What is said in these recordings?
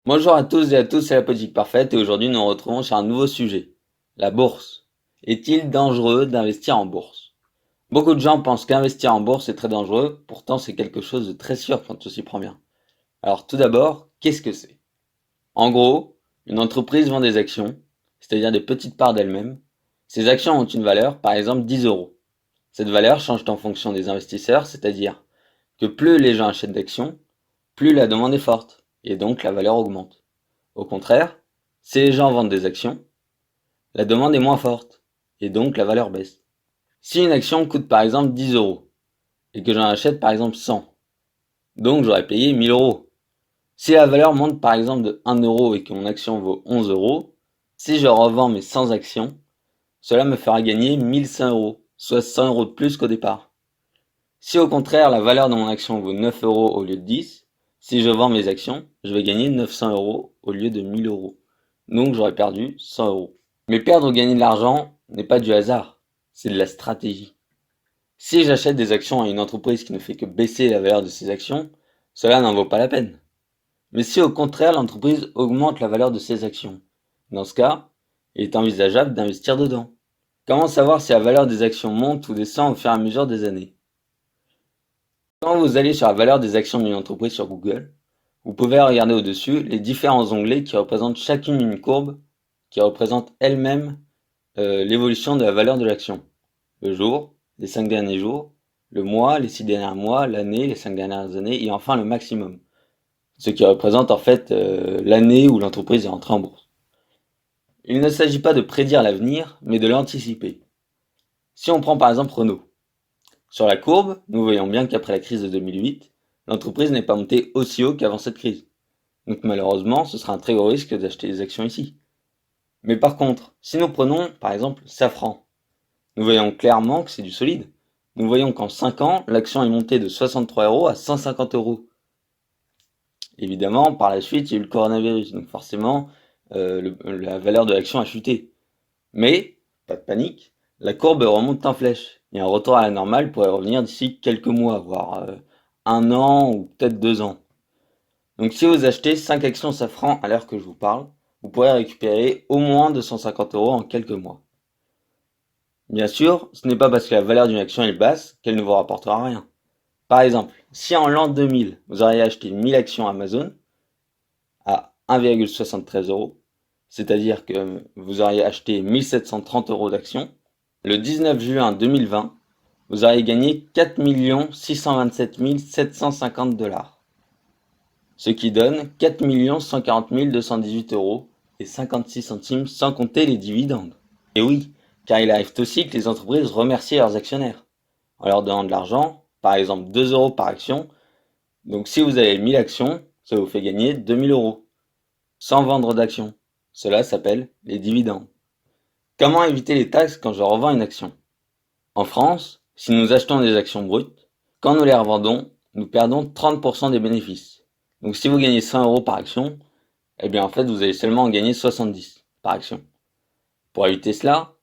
Bonjour à tous et à tous, c'est la Politique Parfaite et aujourd'hui nous nous retrouvons sur un nouveau sujet, la bourse. Est-il dangereux d'investir en bourse? Beaucoup de gens pensent qu'investir en bourse est très dangereux, pourtant c'est quelque chose de très sûr quand on s'y prend bien. Alors tout d'abord, qu'est-ce que c'est? En gros, une entreprise vend des actions, c'est-à-dire des petites parts d'elle-même. Ces actions ont une valeur, par exemple 10 euros. Cette valeur change en fonction des investisseurs, c'est-à-dire que plus les gens achètent d'actions, plus la demande est forte, et donc la valeur augmente. Au contraire, si les gens vendent des actions, la demande est moins forte, et donc la valeur baisse. Si une action coûte par exemple 10 euros, et que j'en achète par exemple 100, donc j'aurais payé 1000 euros. Si la valeur monte par exemple de 1 euro et que mon action vaut 11 euros, si je revends mes 100 actions, cela me fera gagner 1100 euros, soit 100 euros de plus qu'au départ. Si au contraire la valeur de mon action vaut 9 euros au lieu de 10, si je vends mes actions, je vais gagner 900 euros au lieu de 1000 euros. Donc j'aurais perdu 100 euros. Mais perdre ou gagner de l'argent n'est pas du hasard, c'est de la stratégie. Si j'achète des actions à une entreprise qui ne fait que baisser la valeur de ses actions, cela n'en vaut pas la peine. Mais si au contraire l'entreprise augmente la valeur de ses actions, dans ce cas, il est envisageable d'investir dedans. Comment savoir si la valeur des actions monte ou descend au fur et à mesure des années? Quand vous allez sur la valeur des actions d'une entreprise sur Google, vous pouvez regarder au-dessus les différents onglets qui représentent chacune une courbe qui représente elle-même l'évolution de la valeur de l'action. Le jour, les 5 derniers jours, le mois, les 6 derniers mois, l'année, les 5 dernières années, et enfin le maximum. Ce qui représente en fait l'année où l'entreprise est entrée en bourse. Il ne s'agit pas de prédire l'avenir, mais de l'anticiper. Si on prend par exemple Renault. Sur la courbe, nous voyons bien qu'après la crise de 2008, l'entreprise n'est pas montée aussi haut qu'avant cette crise. Donc malheureusement, ce sera un très gros risque d'acheter des actions ici. Mais par contre, si nous prenons par exemple Safran, nous voyons clairement que c'est du solide. Nous voyons qu'en 5 ans, l'action est montée de 63 euros à 150 euros. Évidemment, par la suite, il y a eu le coronavirus, donc forcément, la valeur de l'action a chuté. Mais, pas de panique, la courbe remonte en flèche, et un retour à la normale pourrait revenir d'ici quelques mois, voire un an ou peut-être 2 ans. Donc si vous achetez 5 actions Safran à l'heure que je vous parle, vous pourrez récupérer au moins 250 euros en quelques mois. Bien sûr, ce n'est pas parce que la valeur d'une action est basse qu'elle ne vous rapportera rien. Par exemple, si en l'an 2000, vous auriez acheté 1000 actions Amazon à 1,73 euros, c'est-à-dire que vous auriez acheté 1730 euros d'actions, le 19 juin 2020, vous auriez gagné 4 627 750 $, ce qui donne 4 140 218 euros et 56 centimes sans compter les dividendes. Et oui, car il arrive aussi que les entreprises remercient leurs actionnaires en leur donnant de l'argent, par exemple 2 euros par action. Donc si vous avez 1000 actions, ça vous fait gagner 2000 euros, sans vendre d'actions. Cela s'appelle les dividendes. Comment éviter les taxes quand je revends une action? En France, si nous achetons des actions brutes, quand nous les revendons, nous perdons 30% des bénéfices. Donc si vous gagnez 100 euros par action, eh bien en fait vous allez seulement en gagner 70 par action. Pour éviter cela,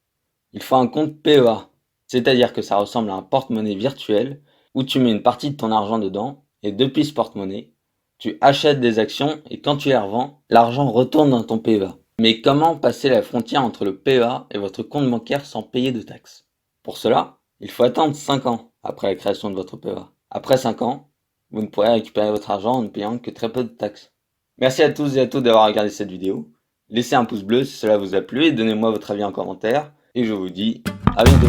il faut un compte PEA, c'est-à-dire que ça ressemble à un porte-monnaie virtuel où tu mets une partie de ton argent dedans et depuis ce porte-monnaie, tu achètes des actions et quand tu les revends, l'argent retourne dans ton PEA. Mais comment passer la frontière entre le PEA et votre compte bancaire sans payer de taxes? Pour cela, il faut attendre 5 ans après la création de votre PEA. Après 5 ans, vous ne pourrez récupérer votre argent en ne payant que très peu de taxes. Merci à tous et à toutes d'avoir regardé cette vidéo. Laissez un pouce bleu si cela vous a plu et donnez-moi votre avis en commentaire. Et je vous dis à bientôt.